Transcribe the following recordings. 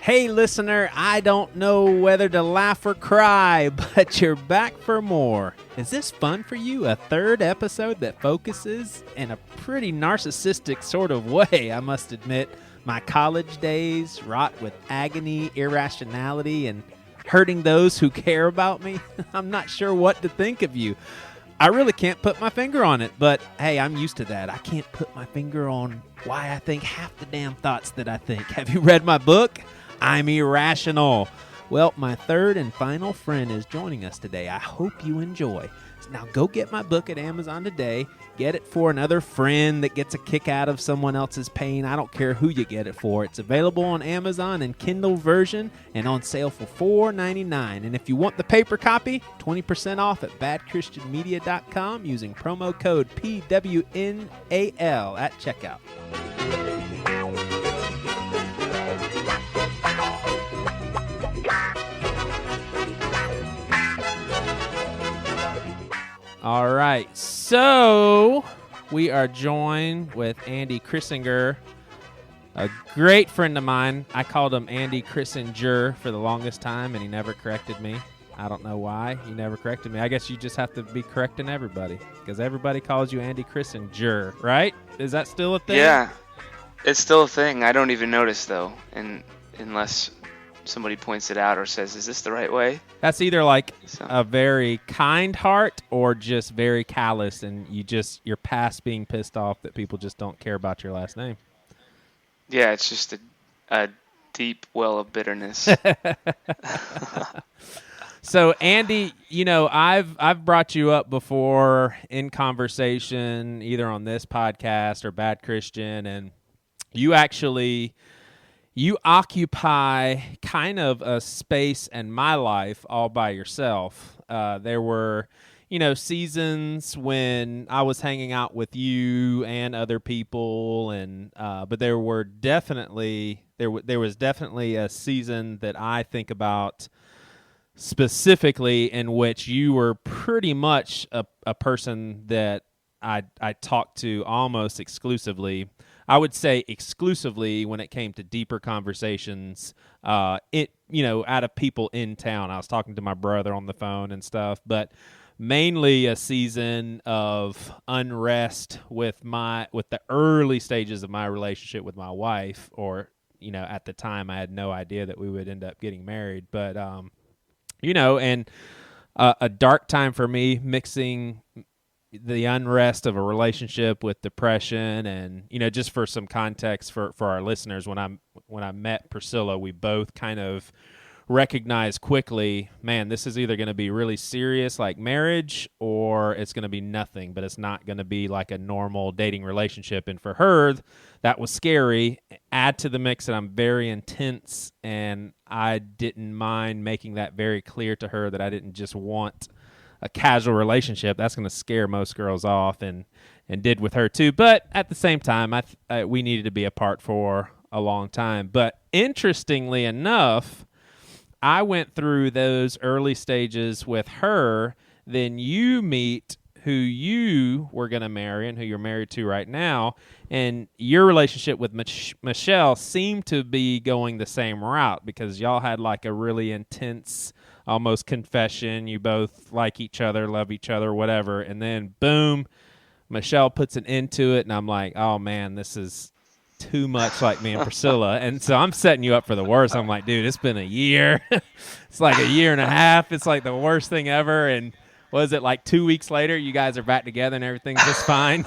Hey, listener, I don't know whether to laugh or cry, but you're back for more. Is this fun for you? A third episode that focuses, in a pretty narcissistic sort of way, I must admit, my college days, wrought with agony, irrationality, and hurting those who care about me. I'm not sure what to think of you. I really can't put my finger on it, but hey, I'm used to that. I can't put my finger on why I think half the damn thoughts that I think. Have you read my book? I'm irrational. Well, my third and final friend is joining us today. I hope you enjoy. Now go get my book at Amazon today. Get it for another friend that gets a kick out of someone else's pain. I don't care who you get it for. It's available on Amazon in Kindle version and on sale for $4.99. And if you want the paper copy, 20% off at badchristianmedia.com using promo code PWNAL at checkout. All right, so we are joined with Andy Crissinger, a great friend of mine. I called him Andy Crissinger for the longest time, and he never corrected me. I don't know why he never corrected me. I guess you just have to be correcting everybody, because everybody calls you Andy Crissinger, right? Is that still a thing? Yeah, it's still a thing. I don't even notice, though, unless somebody points it out or says, is this the right way? That's either like a very kind heart or just very callous, and you're past being pissed off that people just don't care about your last name. Yeah, it's just a deep well of bitterness. So Andy, I've brought you up before in conversation, either on this podcast or Bad Christian, and you occupy kind of a space in my life all by yourself. There were, seasons when I was hanging out with you and other people, and but there was definitely a season that I think about specifically in which you were pretty much a person that I talked to almost exclusively. I would say exclusively when it came to deeper conversations, out of people in town. I was talking to my brother on the phone and stuff, but mainly a season of unrest with the early stages of my relationship with my wife, or, at the time I had no idea that we would end up getting married, but, and a dark time for me, mixing the unrest of a relationship with depression. And just for some context for our listeners, when I met Priscilla, we both kind of recognized quickly, man, this is either going to be really serious like marriage, or it's going to be nothing, but it's not going to be like a normal dating relationship. And for her, that was scary. Add to the mix that I'm very intense, and I didn't mind making that very clear to her that I didn't just want a casual relationship. That's going to scare most girls off, and did with her too. But at the same time, we needed to be apart for a long time. But interestingly enough, I went through those early stages with her. Then you meet who you were going to marry and who you're married to right now, and your relationship with Michelle seemed to be going the same route, because y'all had like a really intense, almost confession. You both like each other, love each other, whatever. And then boom, Michelle puts an end to it. And I'm like, oh man, this is too much like me and Priscilla. And so I'm setting you up for the worst. I'm like, dude, it's been a year. It's like a year and a half. It's like the worst thing ever. And was it like 2 weeks later, you guys are back together and everything's just fine?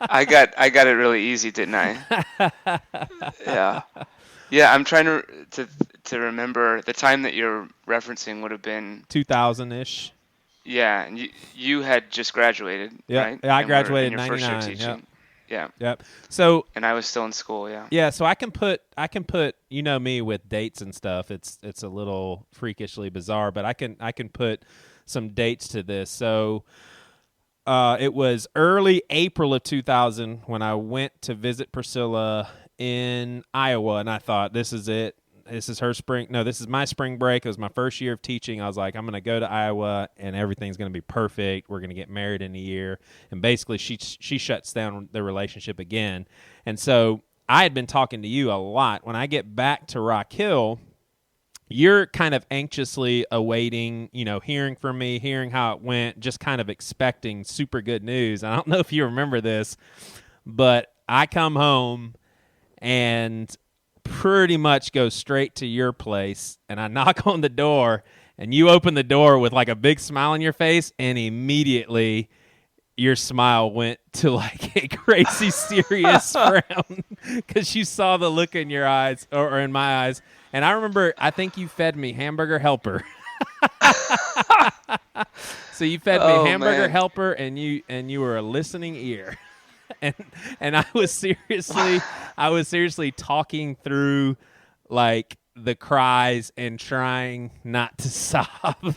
I got it really easy, didn't I? Yeah. I'm trying to remember the time that you're referencing would have been 2000-ish. Yeah, and you had just graduated, right? Yeah, I graduated in your first year 99. teaching. Yep. Yeah. Yep. So, and I was still in school. Yeah. Yeah. So I can put me with dates and stuff. It's a little freakishly bizarre, but I can put some dates to this. So it was early April of 2000 when I went to visit Priscilla in Iowa, and I thought, this is it. This is her spring. No, this is my spring break. It was my first year of teaching. I was like, I'm going to go to Iowa, and everything's going to be perfect. We're going to get married in a year. And basically, she shuts down the relationship again. And so I had been talking to you a lot. When I get back to Rock Hill, you're kind of anxiously awaiting, hearing from me, hearing how it went, just kind of expecting super good news. I don't know if you remember this, but I come home and pretty much go straight to your place, and I knock on the door, and you open the door with like a big smile on your face, and immediately your smile went to like a crazy serious frown because you saw the look in your eyes or in my eyes. And I remember, I think you fed me Hamburger Helper. So you fed me Hamburger man. Helper, and you were a listening ear. And I was seriously talking through like the cries and trying not to sob.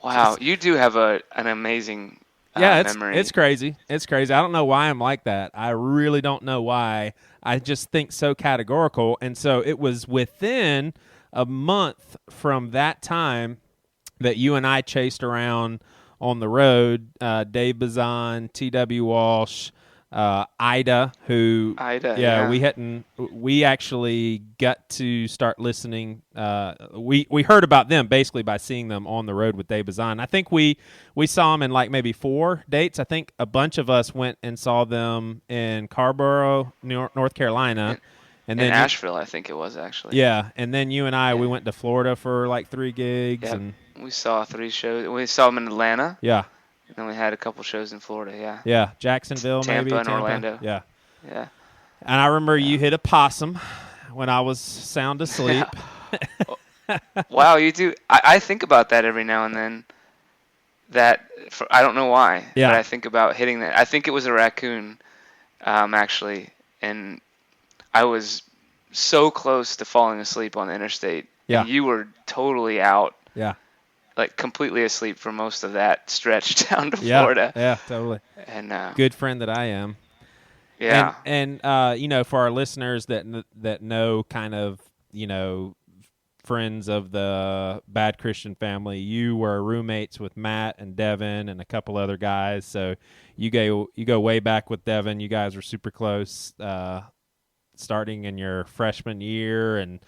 Wow, you do have an amazing memory. It's crazy. It's crazy. I don't know why I'm like that. I really don't know why. I just think so categorical. And so it was within a month from that time that you and I chased around on the road, Dave Bazan, T.W. Walsh, Ida, who, yeah. we actually got to start listening. We heard about them basically by seeing them on the road with Dave Bazan. I think we saw them in like maybe 4 dates. I think a bunch of us went and saw them in Carborough, North Carolina. And then Asheville, I think it was actually. Yeah, and then you and I, we went to Florida for like 3 gigs. Yep. And we saw 3 shows. We saw them in Atlanta. Yeah. And then we had a couple shows in Florida, yeah. Yeah, Jacksonville, Tampa maybe. and Orlando. Yeah. Yeah. And I remember you hit a possum when I was sound asleep. Wow, you do. I think about that every now and then. I don't know why, but I think about hitting that. I think it was a raccoon, actually, and I was so close to falling asleep on the interstate. Yeah. And you were totally out. Yeah. Like completely asleep for most of that stretch down to Florida. Yeah, totally. And good friend that I am. Yeah. And for our listeners that know kind of, friends of the Bad Christian family, you were roommates with Matt and Devin and a couple other guys. So you go way back with Devin. You guys were super close, starting in your freshman year. And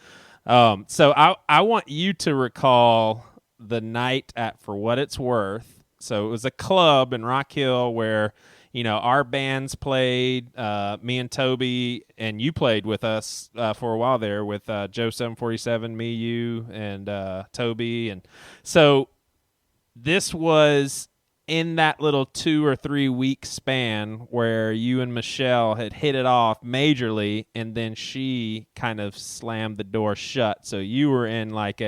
so I want you to recall the night at For What It's Worth. So it was a club in Rock Hill where, our bands played, me and Toby, and you played with us for a while there with Joe 747, me, you, and Toby. And so this was in that little 2 or 3 week span where you and Michelle had hit it off majorly, and then she kind of slammed the door shut. So you were in like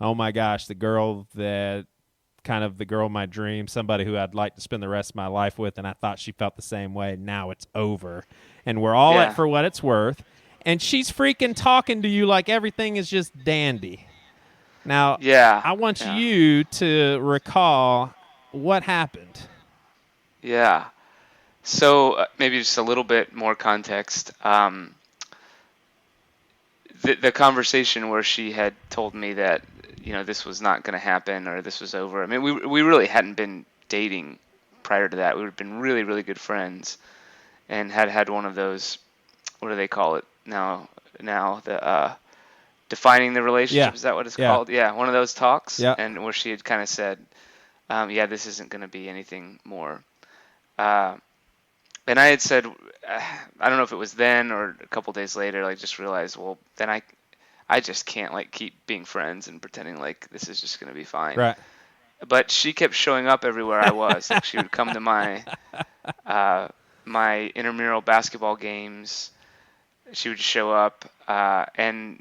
oh my gosh, the girl of my dreams, somebody who I'd like to spend the rest of my life with, and I thought she felt the same way. Now it's over. And we're all at For What It's Worth, and she's freaking talking to you like everything is just dandy. Now, I want you to recall what happened. Yeah. So maybe just a little bit more context. The conversation where she had told me that, this was not going to happen or this was over. I mean, we really hadn't been dating prior to that. We had been really, really good friends and had one of those, what do they call it now, the defining the relationship. Is that what it's called? Yeah, one of those talks. Yeah. And where she had kind of said, this isn't going to be anything more. And I had said, I don't know if it was then or a couple days later, like just realized, well, then I just can't like keep being friends and pretending like this is just going to be fine. Right. But she kept showing up everywhere I was. Like she would come to my intramural basketball games. She would show up, and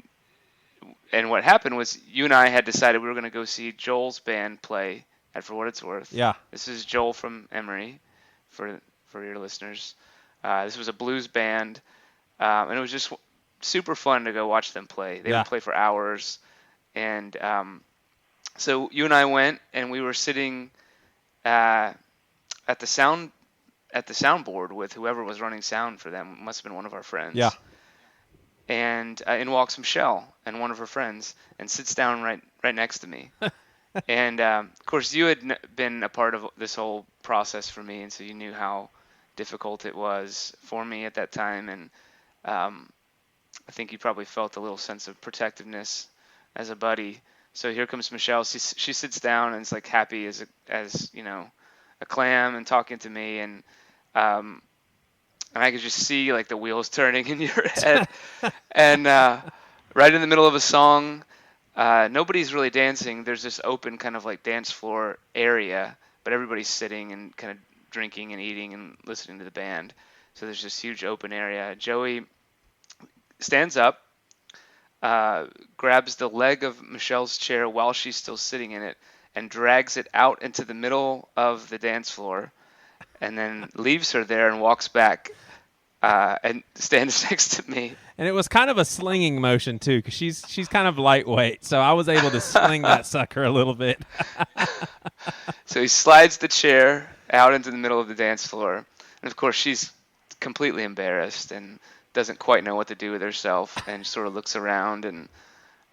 what happened was you and I had decided we were going to go see Joel's band play at For What It's Worth. Yeah. This is Joel from Emory, for your listeners. This was a blues band, and it was just super fun to go watch them play. They would play for hours, and so you and I went, and we were sitting at the soundboard with whoever was running sound for them. It must have been one of our friends. Yeah. And in walks Michelle and one of her friends, and sits down right next to me. And of course, you had been a part of this whole process for me, and so you knew how difficult it was for me at that time, and I think you probably felt a little sense of protectiveness as a buddy. So here comes Michelle. She sits down and is like happy as a clam and talking to me, and I could just see like the wheels turning in your head, and right in the middle of a song, nobody's really dancing. There's this open kind of like dance floor area, but everybody's sitting and kind of drinking and eating and listening to the band. So there's this huge open area. Joey stands up, grabs the leg of Michelle's chair while she's still sitting in it, and drags it out into the middle of the dance floor, and then leaves her there and walks back and stands next to me. And it was kind of a slinging motion too, because she's kind of lightweight, so I was able to sling that sucker a little bit. So he slides the chair out into the middle of the dance floor, and of course she's completely embarrassed and doesn't quite know what to do with herself, and sort of looks around, and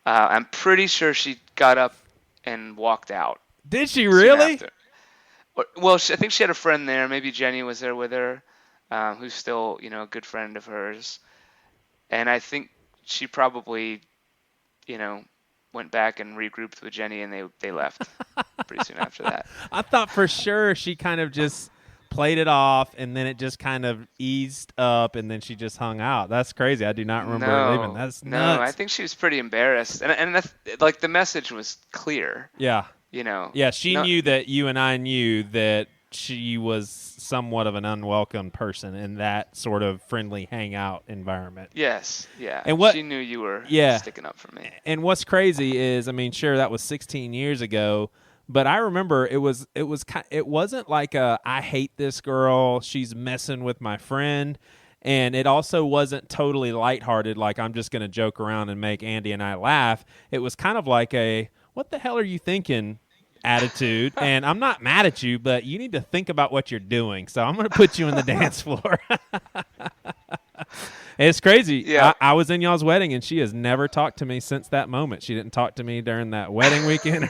I'm pretty sure she got up and walked out. Did she really? Well, I think she had a friend there. Maybe Jenny was there with her, who's still, a good friend of hers. And I think she probably, went back and regrouped with Jenny, and they left pretty soon after that. I thought for sure she kind of just played it off, and then it just kind of eased up, and then she just hung out. That's crazy. I do not remember her leaving. That's nuts. No, I think she was pretty embarrassed, and that's, like, the message was clear. Yeah. Yeah, she knew that you and I knew that she was somewhat of an unwelcome person in that sort of friendly hangout environment. Yes, yeah. And she knew you were sticking up for me. And what's crazy is, I mean, sure, that was 16 years ago, but I remember it wasn't like I hate this girl, she's messing with my friend, and it also wasn't totally lighthearted, like I'm just going to joke around and make Andy and I laugh. It was kind of like a, what the hell are you thinking attitude, and I'm not mad at you, but you need to think about what you're doing, so I'm going to put you in the dance floor. It's crazy. Yeah. I was in y'all's wedding, and she has never talked to me since that moment. She didn't talk to me during that wedding weekend.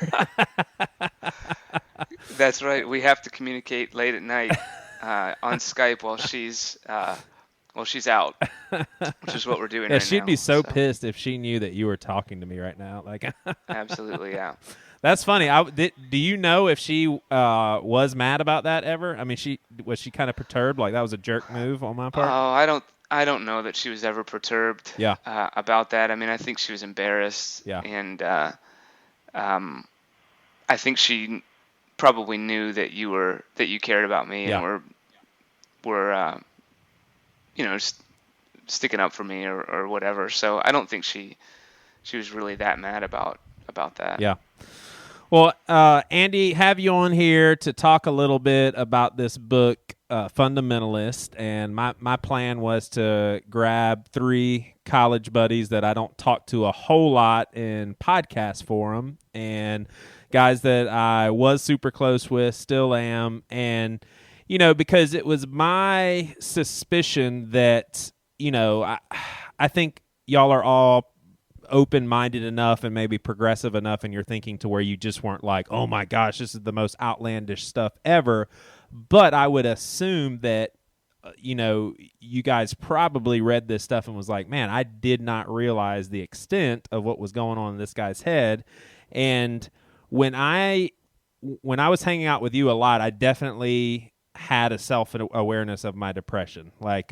That's right. We have to communicate late at night on Skype while she's out, which is what we're doing right now. She'd be so pissed if she knew that you were talking to me right now. Like, absolutely, yeah. That's funny. Do you know if she was mad about that ever? I mean, was she kind of perturbed? Like that was a jerk move on my part? Oh, I don't know that she was ever perturbed. Yeah. About that. I mean, I think she was embarrassed. Yeah. And I think she probably knew that you cared about me, yeah. and were just sticking up for me or whatever. So I don't think she was really that mad about that. Yeah. Well, Andy, have you on here to talk a little bit about this book, Fundamentalist, and my plan was to grab 3 college buddies that I don't talk to a whole lot in podcast forum, and guys that I was super close with, still am, and because it was my suspicion that I think y'all are all open-minded enough and maybe progressive enough in your thinking to where you just weren't like, oh my gosh, this is the most outlandish stuff ever. But I would assume that, you guys probably read this stuff and was like, man, I did not realize the extent of what was going on in this guy's head. And when I was hanging out with you a lot, I definitely had a self-awareness of my depression. Like,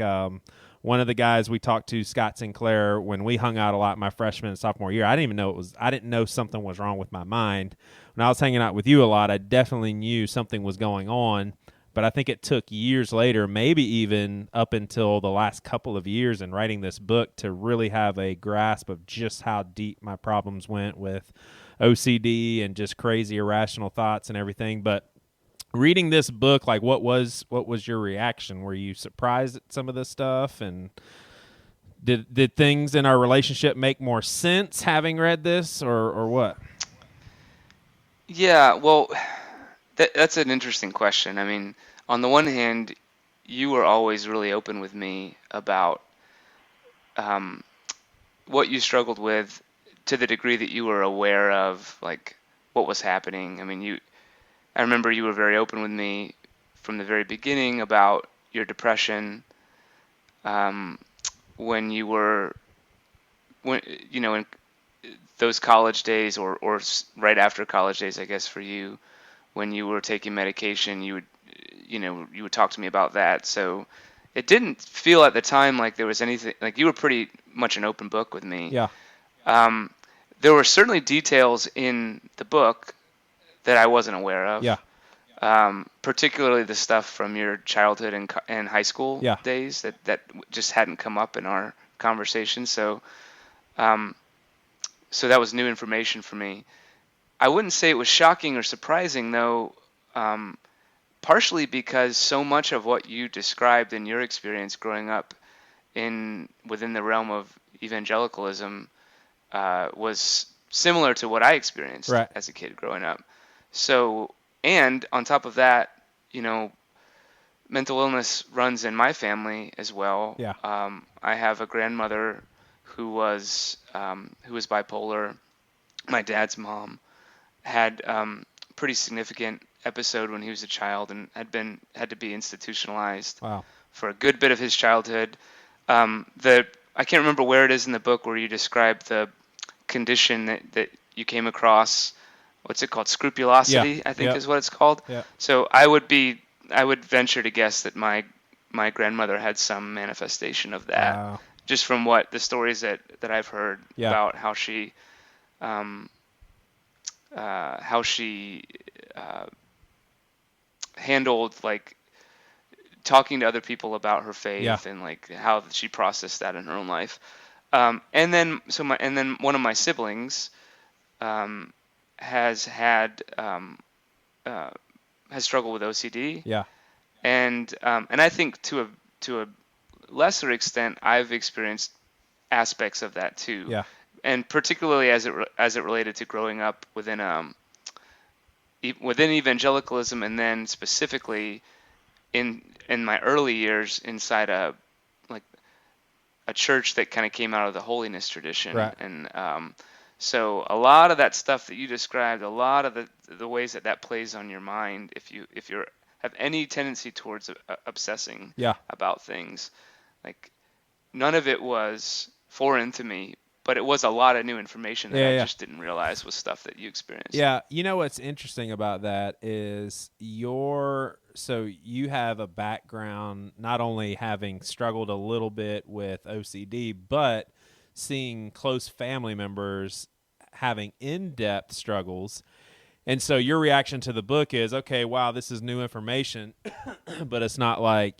one of the guys we talked to, Scott Sinclair, when we hung out a lot my freshman and sophomore year, I didn't know something was wrong with my mind. When I was hanging out with you a lot, I definitely knew something was going on, but I think it took years later, maybe even up until the last couple of years in writing this book, to really have a grasp of just how deep my problems went with OCD and just crazy irrational thoughts and everything. But reading this book, like what was your reaction? Were you surprised at some of this stuff, and did things in our relationship make more sense having read this, or what? Yeah, well, that's an interesting question. I mean, on the one hand, you were always really open with me about what you struggled with, to the degree that you were aware of like what was happening. I mean, I remember you were very open with me from the very beginning about, your depression, um, when you were, when in those college days, or right after college days, I guess for you, when you were taking medication, you would talk to me about that. So it didn't feel at the time like there was anything, like you were pretty much an open book with me. Yeah. Um, there were certainly details in the book that I wasn't aware of. Yeah. Particularly the stuff from your childhood and high school Yeah. days that just hadn't come up in our conversation. Um, so that was new information for me. I wouldn't say it was shocking or surprising, though, partially because so much of what you described in your experience growing up within the realm of evangelicalism was similar to what I experienced Right. as a kid growing up. So, and on top of that, mental illness runs in my family as well. Yeah. I have a grandmother who was bipolar. My dad's mom had pretty significant episode when he was a child and had to be institutionalized. Wow. For a good bit of his childhood. I can't remember where it is in the book where you describe the condition that you came across. What's it called? Scrupulosity, I think is what it's called. Yeah. So I would venture to guess that my grandmother had some manifestation of that. Wow. Just from what the stories that I've heard about how she handled like talking to other people about her faith and like how she processed that in her own life. And then one of my siblings has struggled with OCD. Yeah. And I think to a lesser extent I've experienced aspects of that too. Yeah. And particularly as it related to growing up within evangelicalism, and then specifically in my early years inside a church that kind of came out of the holiness tradition. Right. And so a lot of that stuff that you described, a lot of the ways that plays on your mind, if you have any tendency towards obsessing about things, like none of it was foreign to me, but it was a lot of new information that I just didn't realize was stuff that you experienced. Yeah, what's interesting about that is so you have a background not only having struggled a little bit with OCD, but seeing close family members having in-depth struggles. And so your reaction to the book is, okay, wow, this is new information, but it's not like,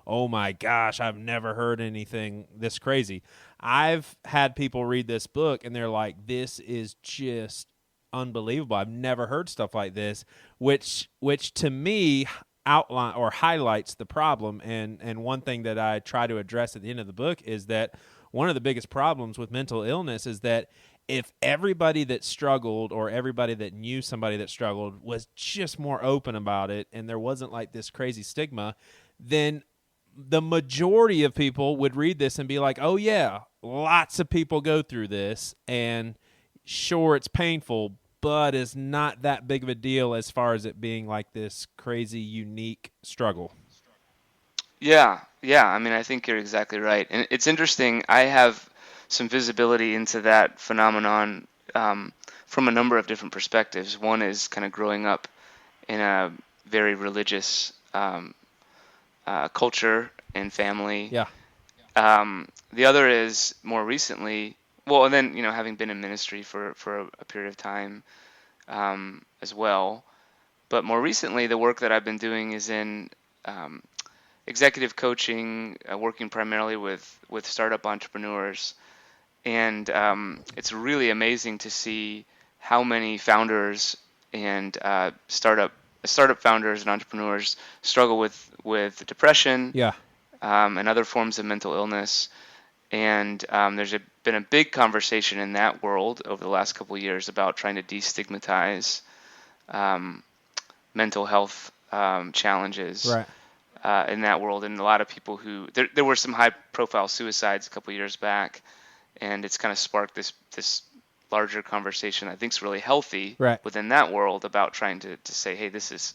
oh my gosh, I've never heard anything this crazy. I've had people read this book and they're like, this is just unbelievable. I've never heard stuff like this, which to me outline or highlights the problem. And one thing that I try to address at the end of the book is that one of the biggest problems with mental illness is that if everybody that struggled or everybody that knew somebody that struggled was just more open about it and there wasn't like this crazy stigma, then the majority of people would read this and be like, oh yeah, lots of people go through this, and sure, it's painful, but it's not that big of a deal as far as it being like this crazy, unique struggle. Yeah. I mean, I think you're exactly right. And it's interesting. I have some visibility into that phenomenon from a number of different perspectives. One is kind of growing up in a very religious culture and family. Yeah. The other is more recently, well, and then having been in ministry for a period of time as well. But more recently, the work that I've been doing is in executive coaching, working primarily with startup entrepreneurs, and it's really amazing to see how many founders and startup founders and entrepreneurs struggle with depression, and other forms of mental illness. And there's been a big conversation in that world over the last couple of years about trying to destigmatize mental health challenges in that world. And a lot of people there were some high-profile suicides a couple of years back, and it's kind of sparked this larger conversation I think is really healthy within that world about trying to say, hey, this is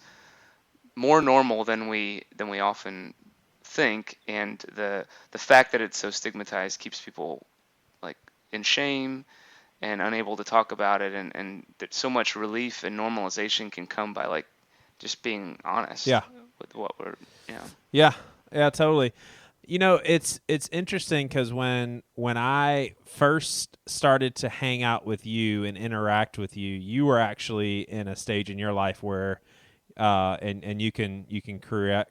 more normal than we often think, and the fact that it's so stigmatized keeps people like in shame and unable to talk about it, and that so much relief and normalization can come by like just being honest Yeah. with what we're, you know. Yeah, totally. It's interesting because when I first started to hang out with you and interact with you, you were actually in a stage in your life where, and you can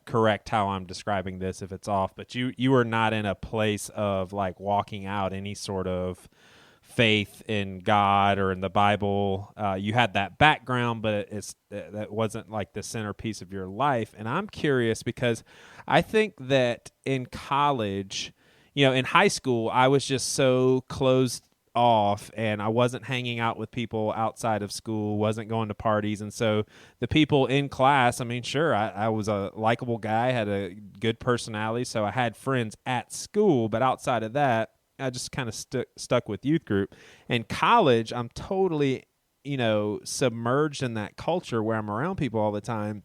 correct how I'm describing this if it's off, but you were not in a place of like walking out any sort of faith in God or in the Bible. You had that background, but that wasn't like the centerpiece of your life. And I'm curious because I think that in college, in high school, I was just so closed off and I wasn't hanging out with people outside of school, wasn't going to parties. And so the people in class, I mean, sure, I was a likable guy, had a good personality. So I had friends at school, but outside of that, I just kind of stuck with youth group. In college, I'm totally, submerged in that culture where I'm around people all the time.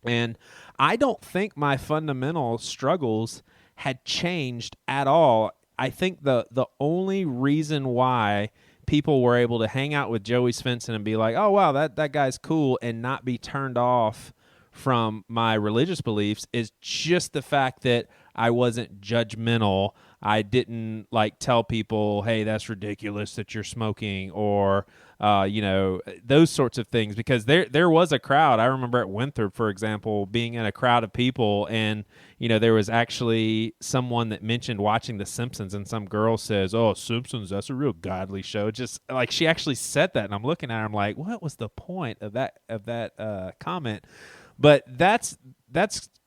And I don't think my fundamental struggles had changed at all. I think the only reason why people were able to hang out with Joey Svensson and be like, oh, wow, that guy's cool, and not be turned off from my religious beliefs is just the fact that I wasn't judgmental. I didn't like tell people, hey, that's ridiculous that you're smoking, or those sorts of things, because there was a crowd. I remember at Winthrop, for example, being in a crowd of people, and there was actually someone that mentioned watching The Simpsons, and some girl says, oh, Simpsons, that's a real godly show. Just like she actually said that, and I'm looking at her, I'm like, what was the point of that comment? But that's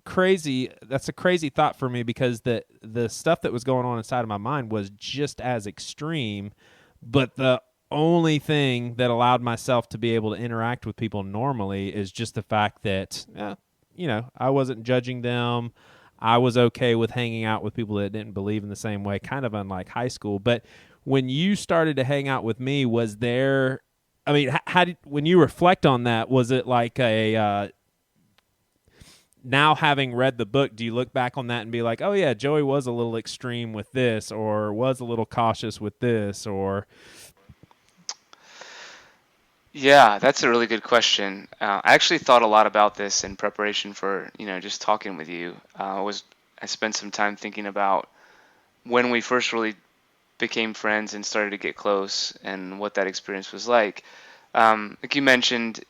crazy. That's a crazy thought for me, because the stuff that was going on inside of my mind was just as extreme. But the only thing that allowed myself to be able to interact with people normally is just the fact that, I wasn't judging them. I was okay with hanging out with people that didn't believe in the same way, kind of unlike high school. But when you started to hang out with me, was there, I mean, when you reflect on that, was it like now having read the book, do you look back on that and be like, oh yeah, Joey was a little extreme with this, or was a little cautious with this, or? Yeah, that's a really good question. I actually thought a lot about this in preparation for, just talking with you. I spent some time thinking about when we first really became friends and started to get close, and what that experience was like. Like you mentioned,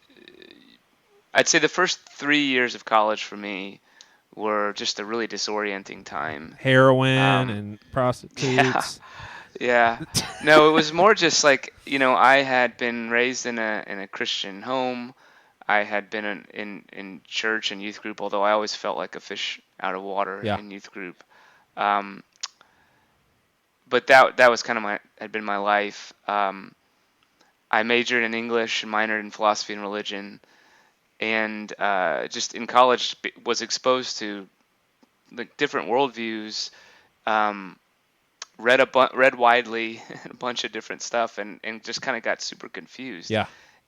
I'd say the first 3 years of college for me were just a really disorienting time. Heroin and prostitutes. Yeah. No, it was more just like, I had been raised in a Christian home. I had been in church and youth group, although I always felt like a fish out of water in youth group. But that was kind of had been my life. I majored in English and minored in philosophy and religion. And just in college was exposed to like different worldviews, read widely a bunch of different stuff, and just kind of got super confused. Yeah.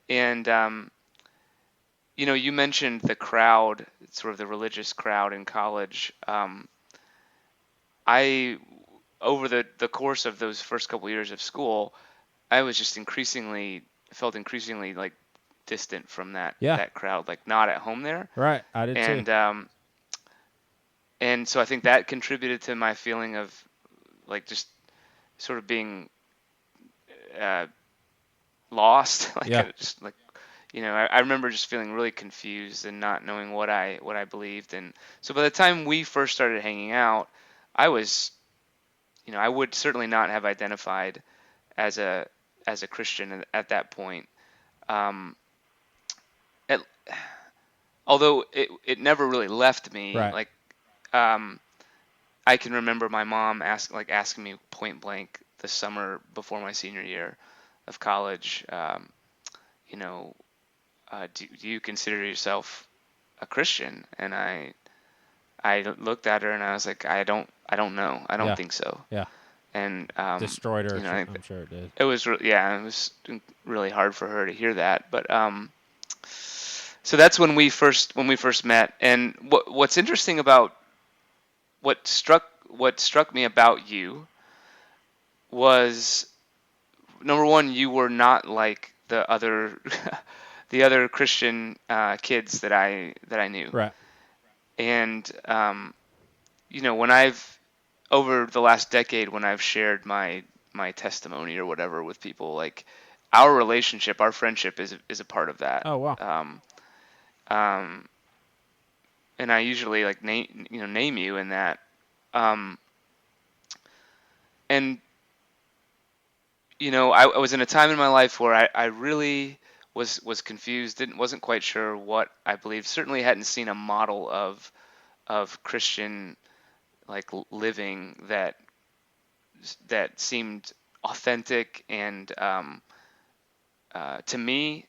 And you mentioned the crowd, sort of the religious crowd in college. I over the course of those first couple years of school, I was just felt increasingly like distant from that crowd, like not at home there. Right, I did too. And so I think that contributed to my feeling of like just sort of being lost. Like I remember just feeling really confused and not knowing what I believed. And so by the time we first started hanging out, I was, I would certainly not have identified as a Christian at that point. Although it never really left me. Right. Like, I can remember my mom asking me point blank the summer before my senior year of college, do you consider yourself a Christian? And I looked at her and I was like, I don't know. I don't think so. Yeah. And destroyed her. I'm sure it did. It was it was really hard for her to hear that. But so that's when we first met. And what's interesting about what struck me about you was, number one, you were not like the other the other Christian kids that I knew. Right. And when I've over the last decade, when I've shared my testimony or whatever with people, like our relationship, our friendship is a part of that. Oh wow. Um, and I usually like name you in that. Um, and I was in a time in my life where I really was confused, wasn't quite sure what I believed. Certainly hadn't seen a model of Christian like living that seemed authentic and to me,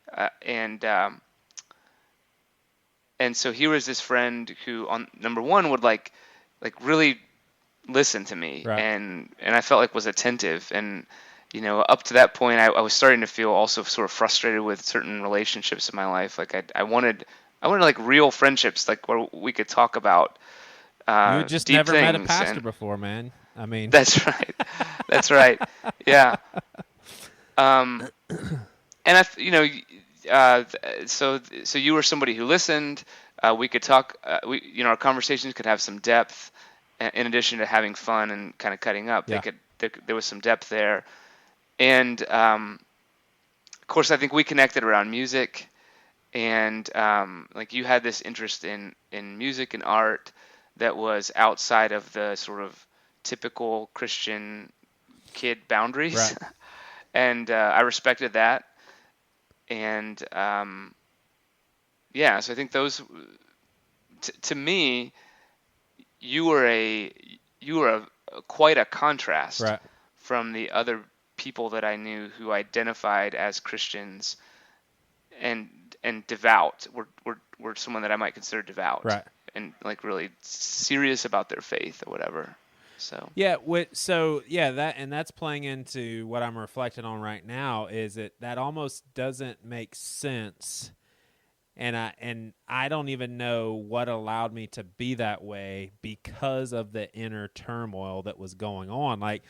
and so here was this friend who, on number one, would like really listen to me, Right. and I felt like was attentive, and up to that point, I was starting to feel also sort of frustrated with certain relationships in my life. Like I wanted like real friendships, like where we could talk about You had just deep never met a things. pastor And before, man. I mean, that's right, that's right, yeah. Um, and so you were somebody who listened. We could talk. Our conversations could have some depth, in addition to having fun and kind of cutting up. Yeah. There was some depth there, and of course, I think we connected around music, and like you had this interest in music and art that was outside of the sort of typical Christian kid boundaries, Right. and I respected that. And yeah, so I think those, to me, you were quite a contrast Right. from the other people that I knew who identified as Christians and devout. Were someone that I might consider devout, Right. and like really serious about their faith or whatever. So Yeah, that's playing into what I'm reflecting on right now, is that almost doesn't make sense, and I don't even know what allowed me to be that way because of the inner turmoil that was going on. Like,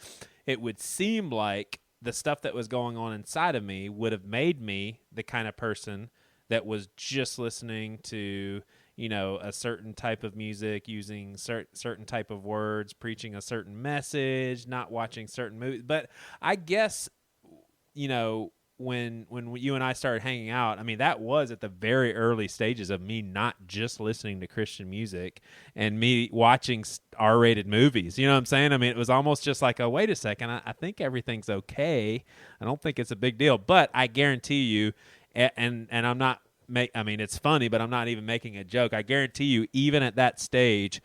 it would seem like the stuff that was going on inside of me would have made me the kind of person that was just listening to a certain type of music, using certain type of words, preaching a certain message, not watching certain movies. But I guess, when you and I started hanging out, I mean, that was at the very early stages of me not just listening to Christian music and me watching R-rated movies. You know what I'm saying? I mean, it was almost just like, oh, wait a second, I think everything's okay. I don't think it's a big deal. But I guarantee you, and I'm not, I mean, it's funny, but I'm not even making a joke. I guarantee you, even at that stage,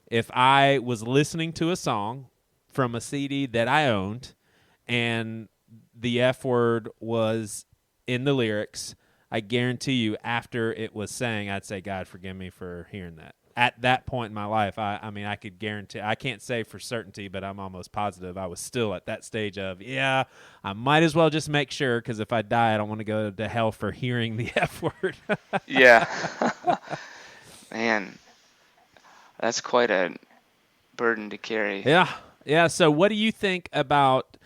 if I was listening to a song from a CD that I owned and the F word was in the lyrics, I guarantee you, after it was sang, I'd say, God, forgive me for hearing that. At that point in my life, I mean, I could guarantee, I can't say for certainty, but I'm almost positive I was still at that stage of, yeah, I might as well just make sure, because if I die, I don't want to go to hell for hearing the F word. yeah, man, that's quite a burden to carry. Yeah. Yeah. So what do you think about,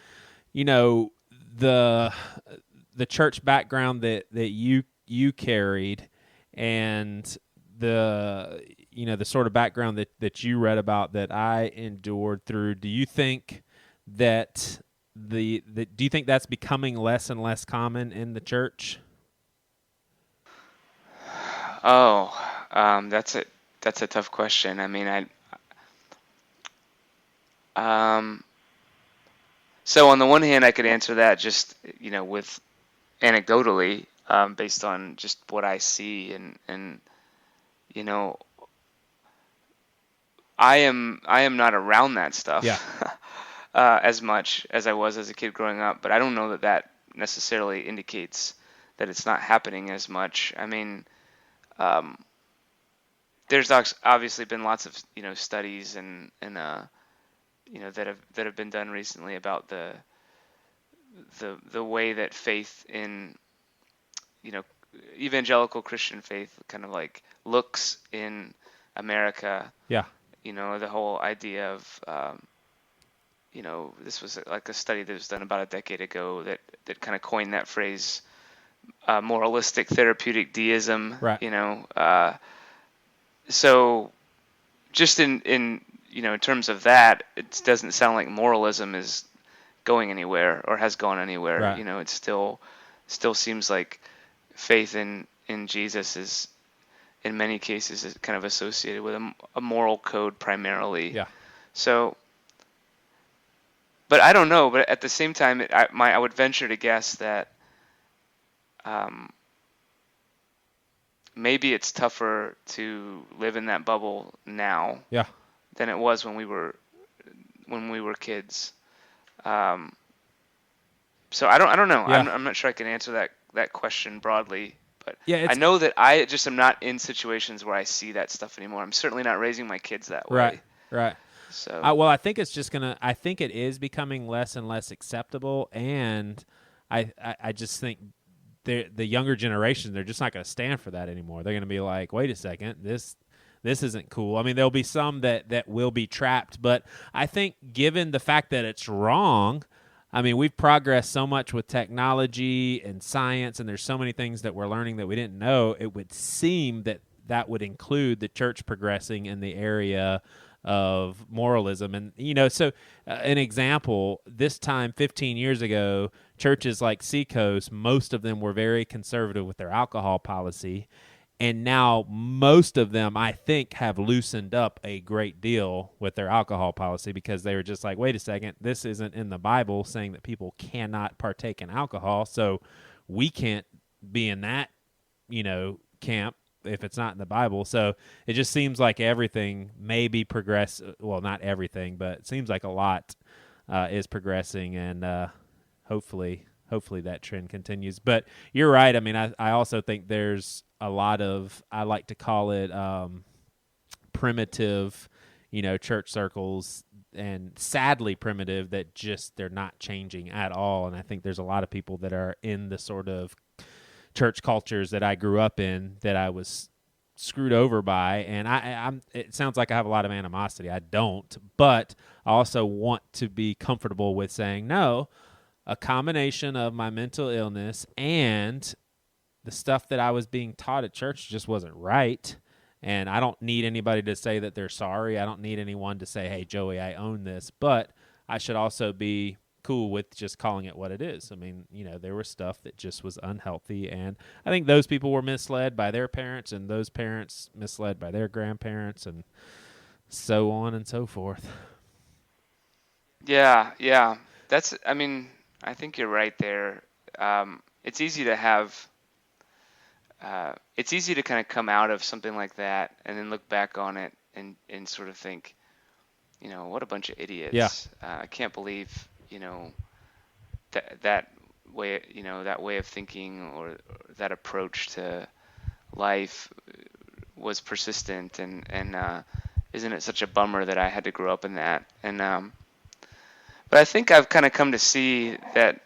the church background that you carried, and the the sort of background that you read about that I endured through? Do you think that do you think that's becoming less and less common in the church? Oh, that's a tough question. I mean, so on the one hand, I could answer that just with anecdotally, based on just what I see, and you know, I am not around that stuff Yeah. as much as I was as a kid growing up, but I don't know that necessarily indicates that it's not happening as much. I mean, there's obviously been lots of studies and that have been done recently about the way that faith in evangelical Christian faith kind of like looks in America. Yeah. The whole idea of this was like a study that was done about a decade ago that kind of coined that phrase, moralistic therapeutic deism. Right. So just in terms of that, it doesn't sound like moralism is going anywhere or has gone anywhere. Right. It still seems like faith in Jesus is, in many cases, is kind of associated with a moral code primarily. Yeah. So, but I don't know. But at the same time, I would venture to guess that maybe it's tougher to live in that bubble now Yeah. than it was when we were kids. So I don't know. Yeah. I'm not sure I can answer that question broadly, but Yeah, I know that I just am not in situations where I see that stuff anymore. I'm certainly not raising my kids that way. Right. So Well, I think it's just gonna. I think it is becoming less and less acceptable, and I just think the younger generation, they're just not going to stand for that anymore. They're going to be like, wait a second, this isn't cool. I mean, there'll be some that will be trapped, but I think given the fact that it's wrong, I mean, we've progressed so much with technology and science, and there's so many things that we're learning that we didn't know. It would seem that would include the church progressing in the area of moralism. And, so an example, this time 15 years ago, churches like Seacoast, most of them were very conservative with their alcohol policy. And now most of them, I think, have loosened up a great deal with their alcohol policy because they were just like, wait a second, this isn't in the Bible saying that people cannot partake in alcohol, so we can't be in that, camp if it's not in the Bible. So it just seems like everything maybe progress. Well, not everything, but it seems like a lot is progressing, and hopefully that trend continues. But you're right. I mean, I also think there's a lot of, I like to call it primitive, church circles, and sadly primitive, that just they're not changing at all. And I think there's a lot of people that are in the sort of church cultures that I grew up in that I was screwed over by, and I'm it sounds like I have a lot of animosity. I don't, but I also want to be comfortable with saying no. A combination of my mental illness and the stuff that I was being taught at church just wasn't right. And I don't need anybody to say that they're sorry. I don't need anyone to say, hey, Joey, I own this. But I should also be cool with just calling it what it is. I mean, there was stuff that just was unhealthy. And I think those people were misled by their parents, and those parents misled by their grandparents, and so on and so forth. yeah. I think you're right there. It's easy to have. It's easy to kind of come out of something like that and then look back on it and sort of think, what a bunch of idiots. Yeah. I can't believe, that way, that way of thinking or that approach to life was persistent, and isn't it such a bummer that I had to grow up in that? And but I think I've kind of come to see that.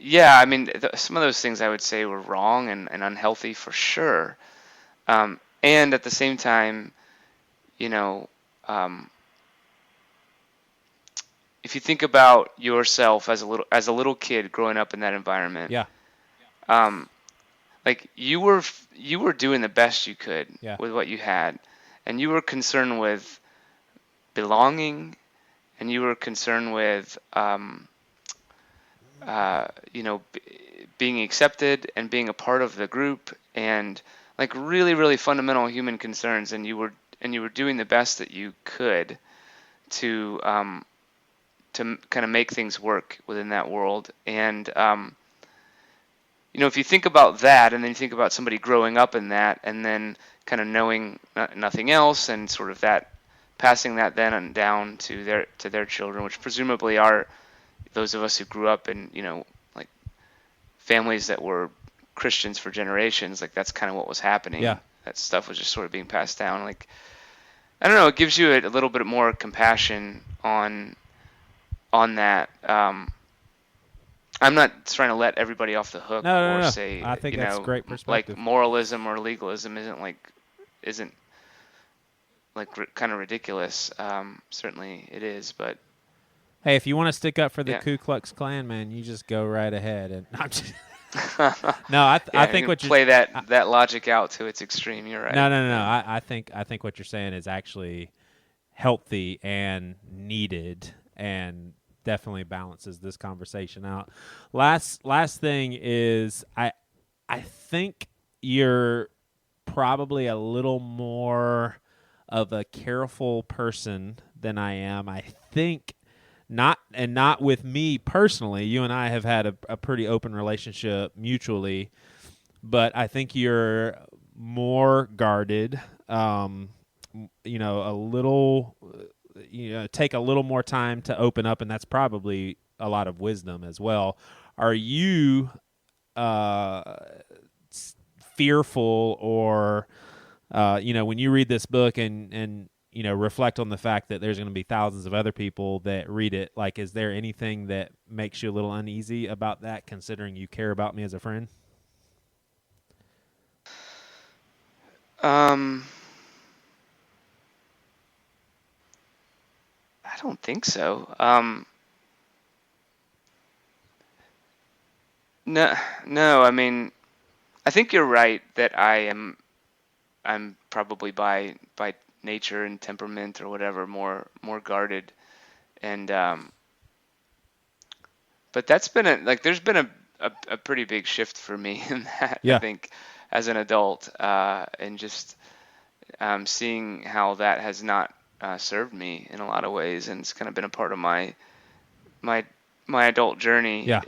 Yeah, I mean, some of those things I would say were wrong and unhealthy for sure. And at the same time, if you think about yourself as a little kid growing up in that environment, Yeah. like you were doing the best you could Yeah. with what you had, and you were concerned with belonging, and you were concerned with being accepted and being a part of the group, and like really, really fundamental human concerns, and you were doing the best that you could to kind of make things work within that world. And if you think about that, and then you think about somebody growing up in that, and then kind of knowing nothing else, and sort of that passing that then on down to their children, which presumably are those of us who grew up in, like families that were Christians for generations, like that's kind of what was happening. Yeah. That stuff was just sort of being passed down. Like, I don't know, it gives you a little bit more compassion on that. I'm not trying to let everybody off the hook No. say, I think that's great perspective. like moralism or legalism isn't kind of ridiculous. Certainly it is, but hey, if you want to stick up for the yeah. Ku Klux Klan, man, you just go right ahead. And I'm just, no, I Yeah, think what play that logic out to its extreme. You're right. No. Yeah. I think what you're saying is actually healthy and needed, and definitely balances this conversation out. Last thing is I think you're probably a little more of a careful person than I am. I think not with me personally. You and I have had a pretty open relationship mutually, but I think you're more guarded. A little, take a little more time to open up, and that's probably a lot of wisdom as well. Are you fearful, or when you read this book and reflect on the fact that there's going to be thousands of other people that read it, like, is there anything that makes you a little uneasy about that, considering you care about me as a friend? I don't think so. No. I mean, I think you're right that I'm probably by nature and temperament or whatever more guarded, and but that's been there's been a pretty big shift for me in that. Yeah. I think as an adult, and just seeing how that has not served me in a lot of ways, and it's kind of been a part of my adult journey. Yeah.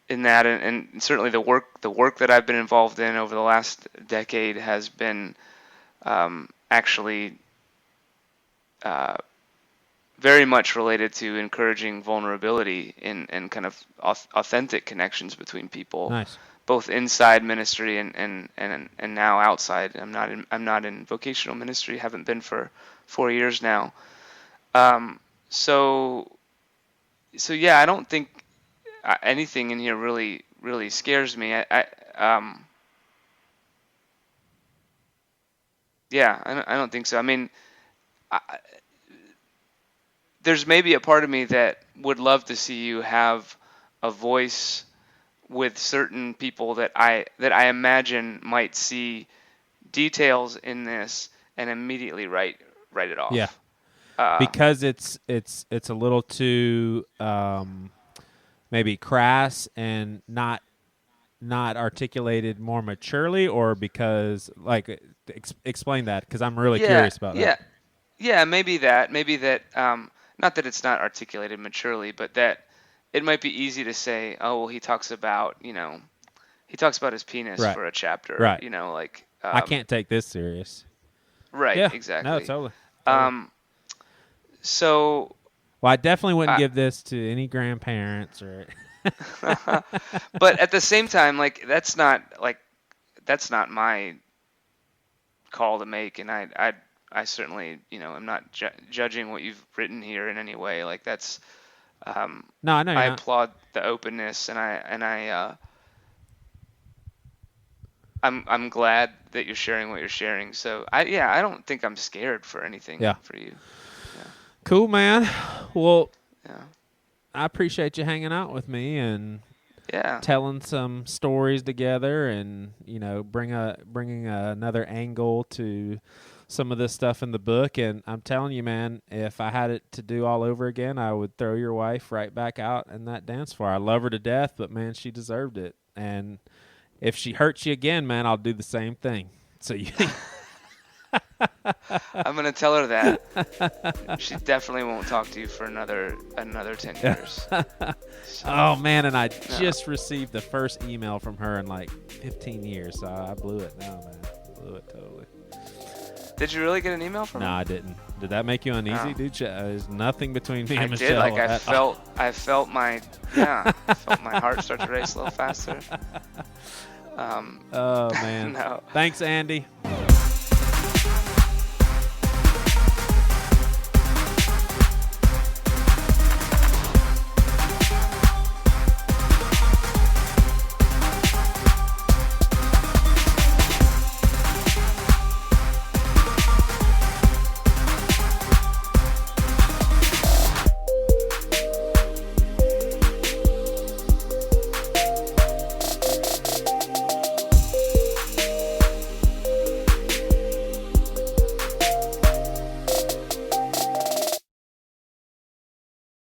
In that, and certainly the work that I've been involved in over the last decade has been actually very much related to encouraging vulnerability and kind of authentic connections between people. Nice. Both inside ministry and now outside. I'm not in vocational ministry. Haven't been for 4 years now. So yeah, I don't think anything in here really scares me. I don't think so. I mean, there's maybe a part of me that would love to see you have a voice with certain people that I imagine might see details in this and immediately write it off. Yeah. Because it's a little too maybe crass and not articulated more maturely, or because explain that, because I'm really curious about that. Yeah, maybe that not that it's not articulated maturely, but that it might be easy to say, oh, well, he talks about his penis Right. for a chapter, Right. I can't take this serious. Right, Yeah. exactly. No, totally. So well, I definitely wouldn't give this to any grandparents or but at the same time, that's not my call to make, and I certainly, I'm not judging what you've written here in any way. That's no, I know. I applaud the openness, and I'm glad that you're sharing what you're sharing. So I don't think I'm scared for anything for you. Yeah. Cool, man. Well, yeah. I appreciate you hanging out with me and yeah, telling some stories together, and bringing another angle to some of this stuff in the book. And I'm telling you, man, if I had it to do all over again, I would throw your wife right back out in that dance floor. I love her to death, but man, she deserved it. And if she hurts you again, man, I'll do the same thing. So you I'm gonna tell her that. She definitely won't talk to you for another 10 years. So, oh man, and I just received the first email from her in 15 years, so I blew it now, man. Blew it totally. Did you really get an email from her? No, I didn't. Did that make you uneasy, No. dude? There's nothing between me and I Michelle. I felt my heart start to race a little faster. Oh man. No. Thanks, Andy.